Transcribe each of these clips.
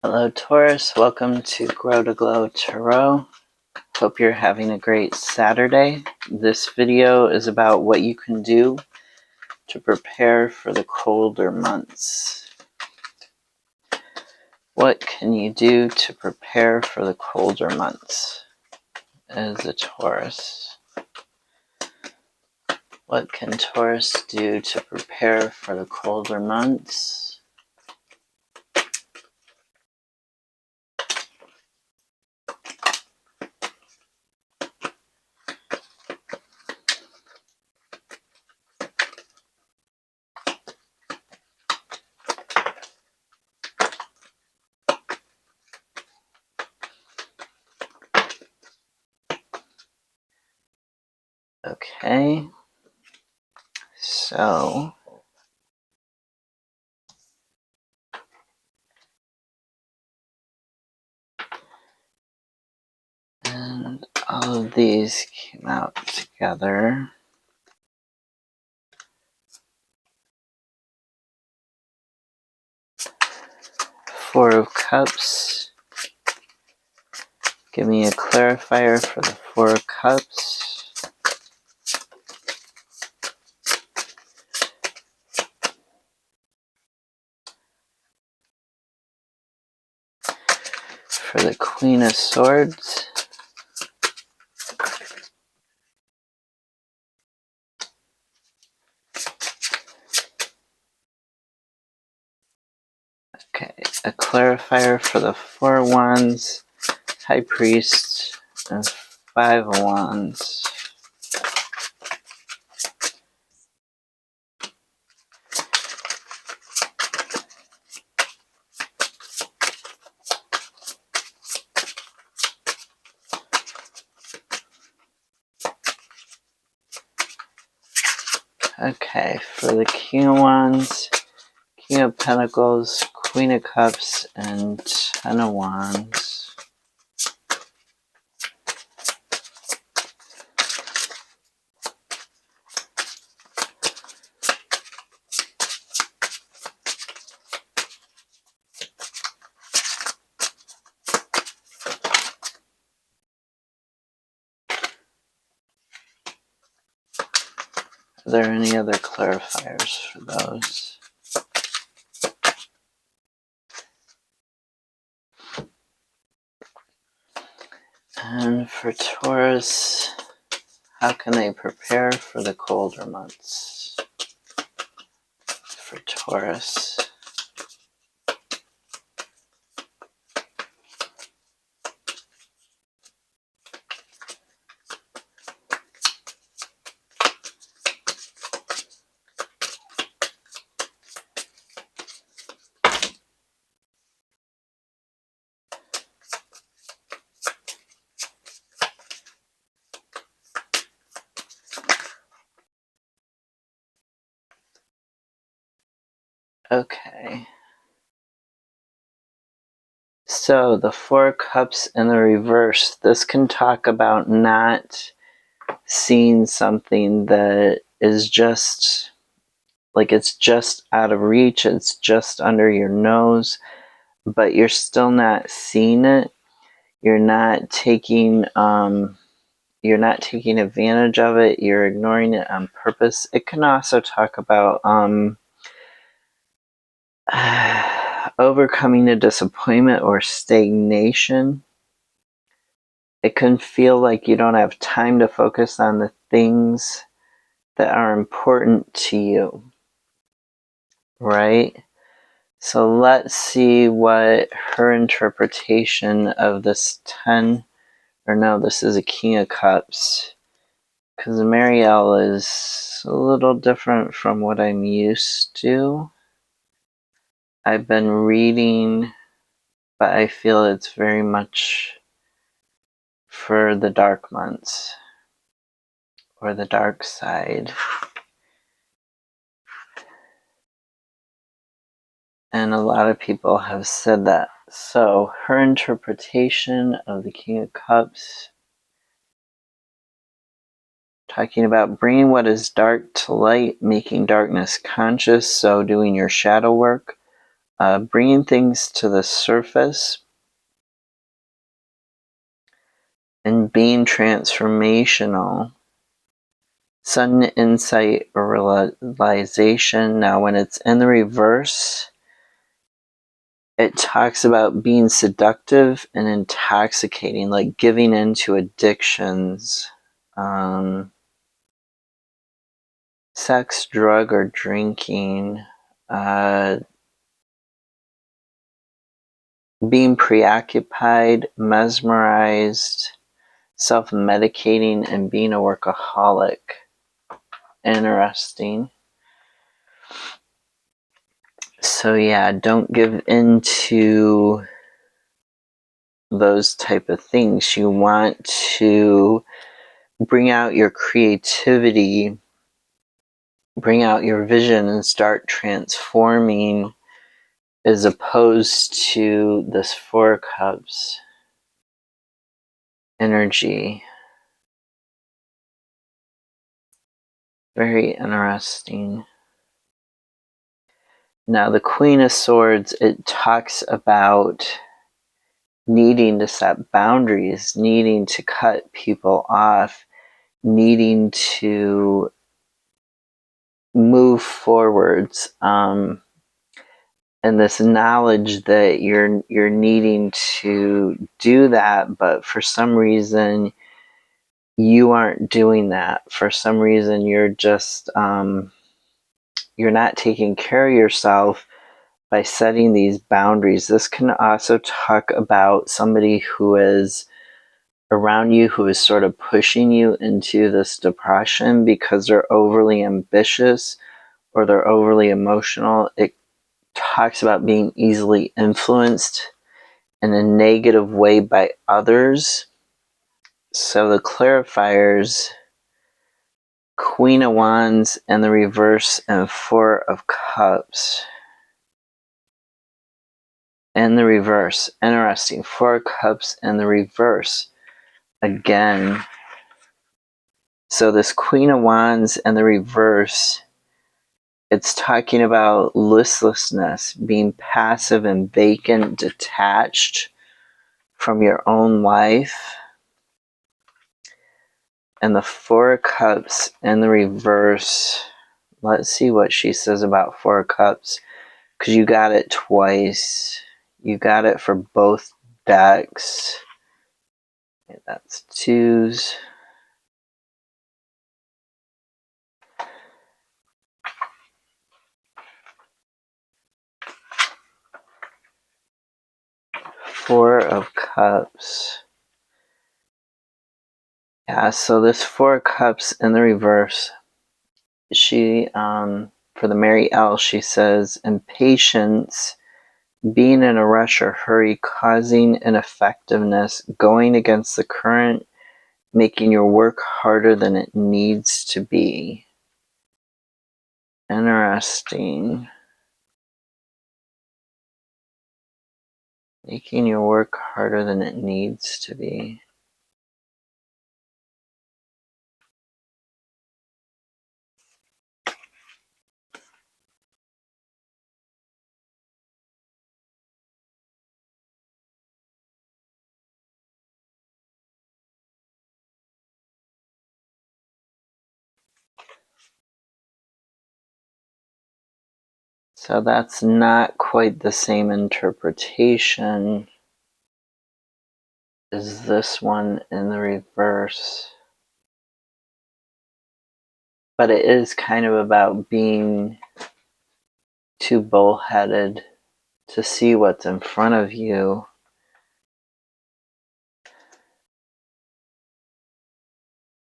Hello Taurus, welcome to Grow to Glow Tarot. Hope you're having a great Saturday. This video is about what you can do to prepare for the colder months. What can you do to prepare for the colder months as a Taurus? What can Taurus do to prepare for the colder months? Okay, so and all of these came out together. Four of Cups. Give me a clarifier for the Four of Cups. For the Queen of Swords. Okay, a clarifier for the Four of Wands, High Priest, and Five of Wands. Okay, for the King of Wands, King of Pentacles, Queen of Cups, and Ten of Wands. Are there any other clarifiers for those? And for Taurus, how can they prepare for the colder months? For Taurus. Okay. So the Four of Cups in the reverse. This can talk about not seeing something that is just like it's just out of reach, it's just under your nose, but you're still not seeing it. You're not taking advantage of it. You're ignoring it on purpose. It can also talk about overcoming a disappointment or stagnation. It can feel like you don't have time to focus on the things that are important to you, right? So let's see what her interpretation of this this is a King of Cups, because Marielle is a little different from what I'm used to. I've been reading, but I feel it's very much for the dark months or the dark side. And a lot of people have said that. So her interpretation of the King of Cups, talking about bringing what is dark to light, making darkness conscious, so doing your shadow work, bringing things to the surface and being transformational. Sudden insight or realization. Now, when it's in the reverse, it talks about being seductive and intoxicating, like giving into addictions, sex, drug, or drinking, being preoccupied, mesmerized, self-medicating, and being a workaholic. Interesting. So yeah, don't give into those type of things. You want to bring out your creativity, bring out your vision, and start transforming, as opposed to this Four Cups energy. Very interesting. Now the Queen of Swords, it talks about needing to set boundaries, needing to cut people off, needing to move forwards, and this knowledge that you're needing to do that, but for some reason you aren't doing that. For some reason you're just you're not taking care of yourself by setting these boundaries. This can also talk about somebody who is around you who is sort of pushing you into this depression because they're overly ambitious or they're overly emotional. It talks about being easily influenced in a negative way by others. So the clarifiers, Queen of Wands and the reverse, and Four of Cups. And the reverse. Interesting. Four of Cups and the reverse. Again. So this Queen of Wands and the reverse, it's talking about listlessness, being passive and vacant, detached from your own life. And the Four of Cups in the reverse. Let's see what she says about Four of Cups, because you got it twice. You got it for both decks. Okay, that's twos. Four of Cups. Yeah, so this Four of Cups in the reverse, she, for the Mary L, she says, impatience, being in a rush or hurry, causing ineffectiveness, going against the current, making your work harder than it needs to be. Interesting. Making your work harder than it needs to be. So that's not quite the same interpretation as this one in the reverse. But it is kind of about being too bullheaded to see what's in front of you.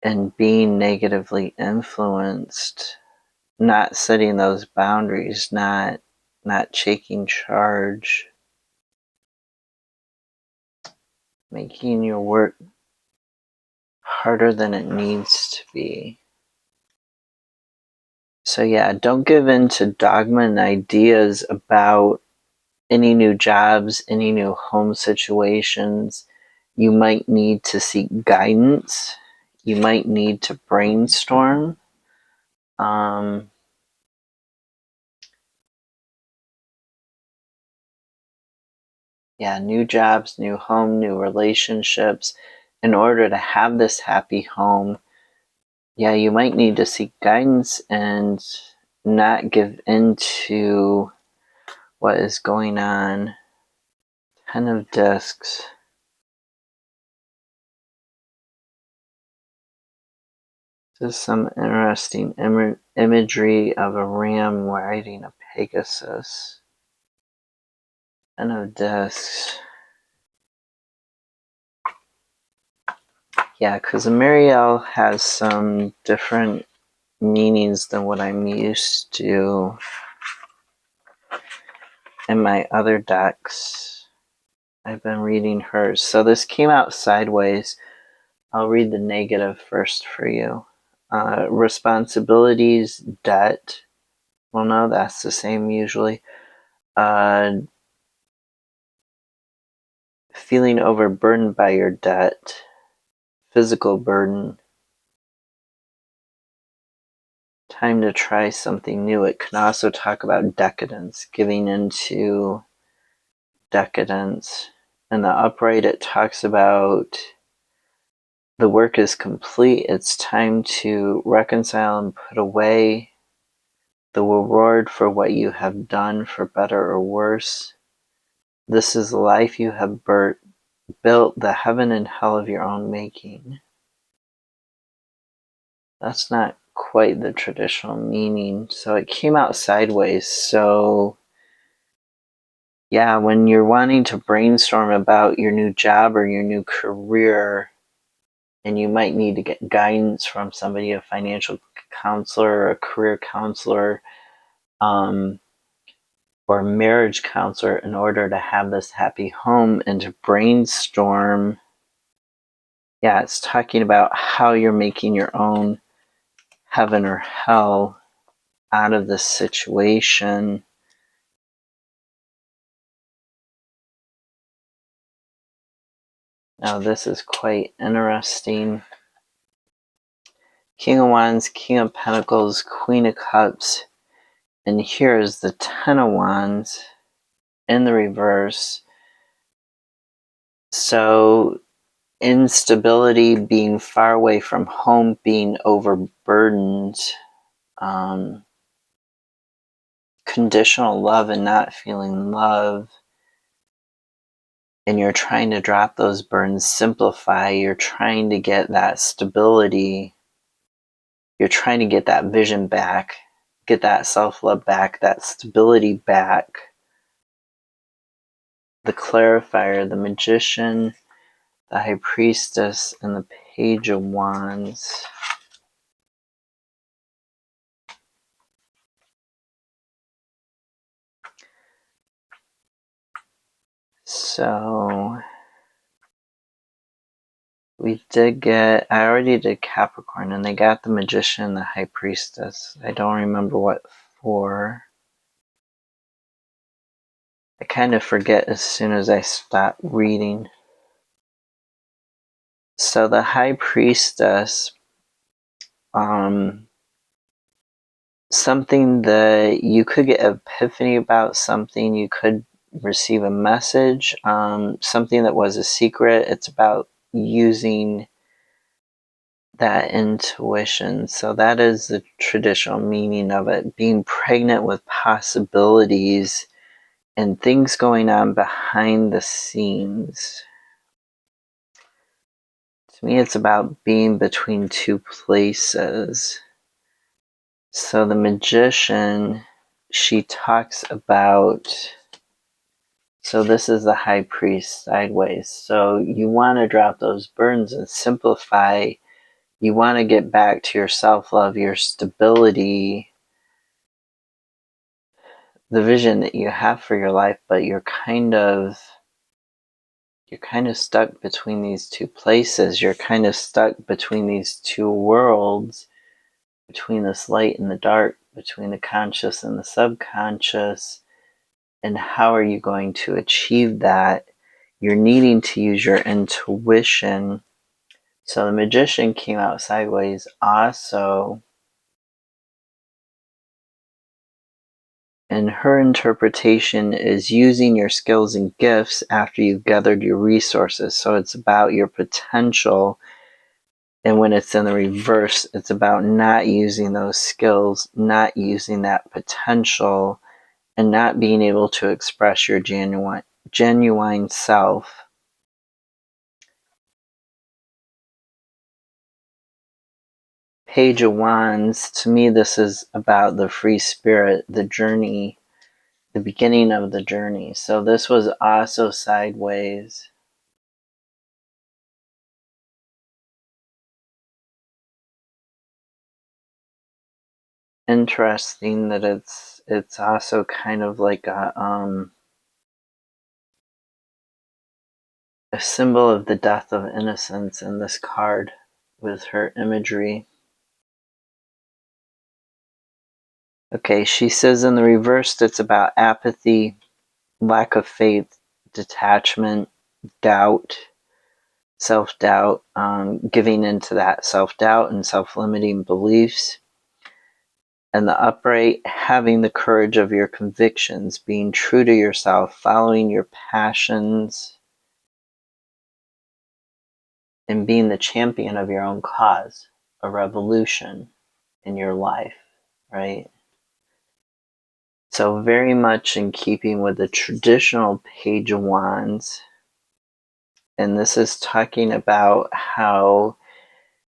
And being negatively influenced, not setting those boundaries, not taking charge, making your work harder than it needs to be. So yeah, don't give in to dogma and ideas about any new jobs, any new home situations. You might need to seek guidance. You might need to brainstorm. Yeah, new jobs, new home, new relationships. In order to have this happy home, yeah, you might need to seek guidance and not give in to what is going on. 10 of Discs. This is some interesting imagery of a ram riding a Pegasus. 10 of Discs. Yeah, because Marielle has some different meanings than what I'm used to in my other decks. I've been reading hers. So this came out sideways. I'll read the negative first for you. Responsibilities, debt. Well, no, that's the same usually. Feeling overburdened by your debt. Physical burden. Time to try something new. It can also talk about decadence, giving into decadence. In the upright, it talks about the work is complete. It's time to reconcile and put away the reward for what you have done, for better or worse. This is the life you have built, the heaven and hell of your own making. That's not quite the traditional meaning. So it came out sideways. So yeah, when you're wanting to brainstorm about your new job or your new career, and you might need to get guidance from somebody, a financial counselor or a career counselor, or a marriage counselor, in order to have this happy home and to brainstorm. Yeah, it's talking about how you're making your own heaven or hell out of this situation. Now this is quite interesting. King of Wands, King of Pentacles, Queen of Cups, and here is the Ten of Wands in the reverse. So instability, being far away from home, being overburdened, conditional love and not feeling love, and you're trying to drop those burdens, simplify, you're trying to get that stability, you're trying to get that vision back, get that self-love back, that stability back. The Clarifier, the Magician, the High Priestess, and the Page of Wands. So we did get, I already did Capricorn, and they got the Magician and the High Priestess. I don't remember what for. I kind of forget as soon as I stop reading. So the High Priestess, something that you could get epiphany about, something you could receive a message, something that was a secret. It's about using that intuition. So that is the traditional meaning of it, being pregnant with possibilities and things going on behind the scenes. To me, it's about being between two places. So the Magician, she talks about, so this is the High Priest sideways. So you want to drop those burdens and simplify. You want to get back to your self-love, your stability, the vision that you have for your life, but you're kind of stuck between these two places. You're kind of stuck between these two worlds, between this light and the dark, between the conscious and the subconscious. And how are you going to achieve that? You're needing to use your intuition. So the Magician came out sideways also. And her interpretation is using your skills and gifts after you've gathered your resources. So it's about your potential. And when it's in the reverse, it's about not using those skills, not using that potential, and not being able to express your genuine self. Page of Wands, to me, this is about the free spirit, the journey, the beginning of the journey. So this was also sideways. Interesting that it's also kind of like a symbol of the death of innocence in this card with her imagery. Okay, she says in the reverse it's about apathy, lack of faith, detachment, doubt, self-doubt, giving into that self-doubt and self-limiting beliefs. And the upright, having the courage of your convictions, being true to yourself, following your passions, and being the champion of your own cause, a revolution in your life, right? So very much in keeping with the traditional Page of Wands. And this is talking about how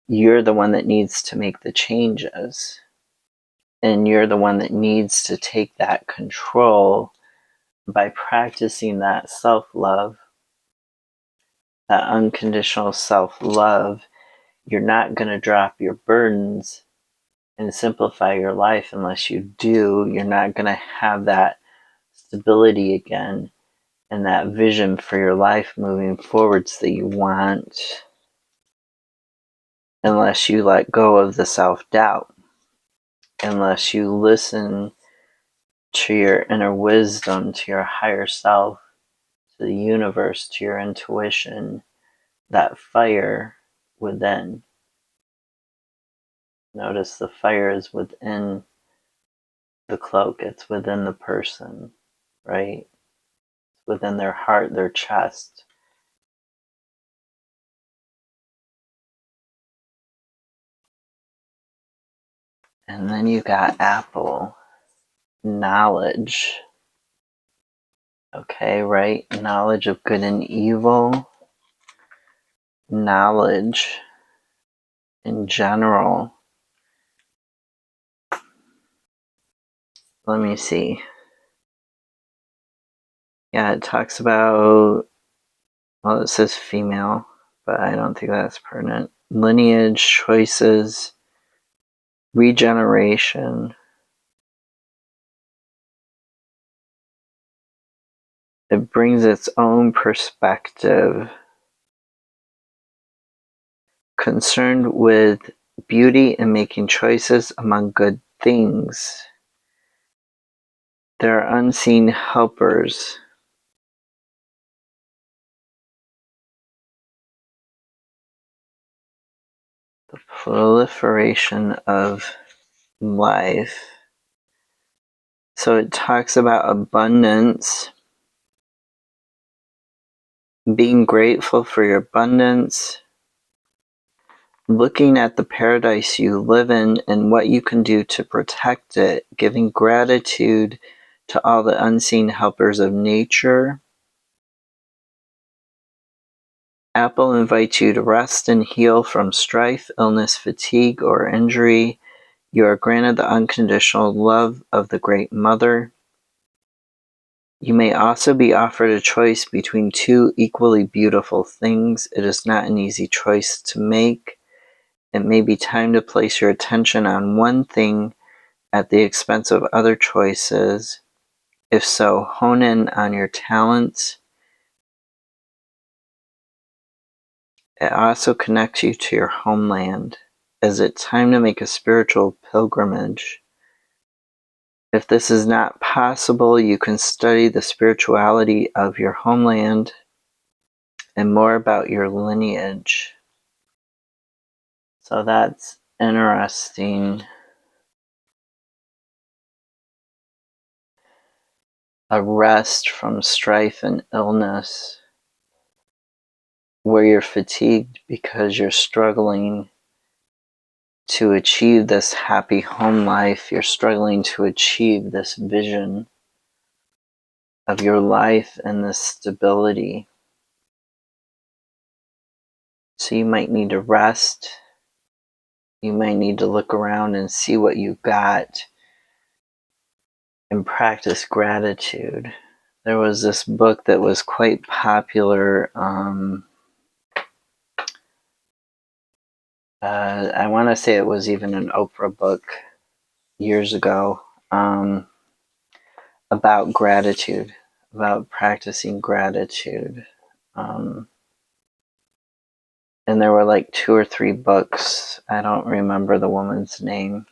you're the one that needs to make the changes. And you're the one that needs to take that control by practicing that self-love, that unconditional self-love. You're not going to drop your burdens and simplify your life unless you do. You're not going to have that stability again and that vision for your life moving forwards that you want unless you let go of the self-doubt, unless you listen to your inner wisdom, to your higher self, to the universe, to your intuition, that fire within. Notice the fire is within the cloak, it's within the person, right? It's within their heart, their chest. And then you got apple, knowledge. Okay, right? Knowledge of good and evil. Knowledge in general. Let me see. Yeah, it talks about, well, it says female, but I don't think that's pertinent. Lineage, choices, regeneration. It brings its own perspective. Concerned with beauty and making choices among good things. There are unseen helpers. The proliferation of life. So it talks about abundance, being grateful for your abundance, looking at the paradise you live in and what you can do to protect it, giving gratitude to all the unseen helpers of nature. Apple invites you to rest and heal from strife, illness, fatigue, or injury. You are granted the unconditional love of the Great Mother. You may also be offered a choice between two equally beautiful things. It is not an easy choice to make. It may be time to place your attention on one thing at the expense of other choices. If so, hone in on your talents. It also connects you to your homeland. Is it time to make a spiritual pilgrimage? If this is not possible, you can study the spirituality of your homeland and more about your lineage. So that's interesting. a rest from strife and illness, where you're fatigued because you're struggling to achieve this happy home life. You're struggling to achieve this vision of your life and this stability. So you might need to rest. You might need to look around and see what you've got and practice gratitude. There was this book that was quite popular. I want to say it was even an Oprah book years ago, about gratitude, about practicing gratitude. And there were like 2 or 3 books. I don't remember the woman's name.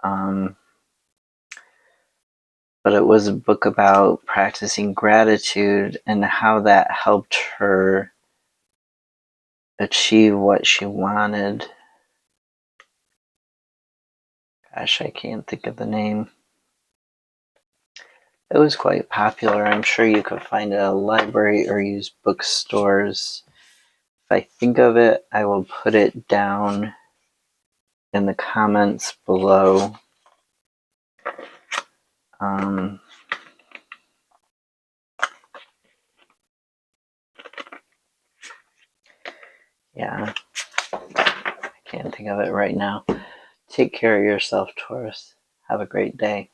But it was a book about practicing gratitude and how that helped her achieve what she wanted. Gosh, I can't think of the name. It was quite popular. I'm sure you could find it at a library or use bookstores. If I think of it, I will put it down in the comments below. Yeah, I can't think of it right now. Take care of yourself, Taurus. Have a great day.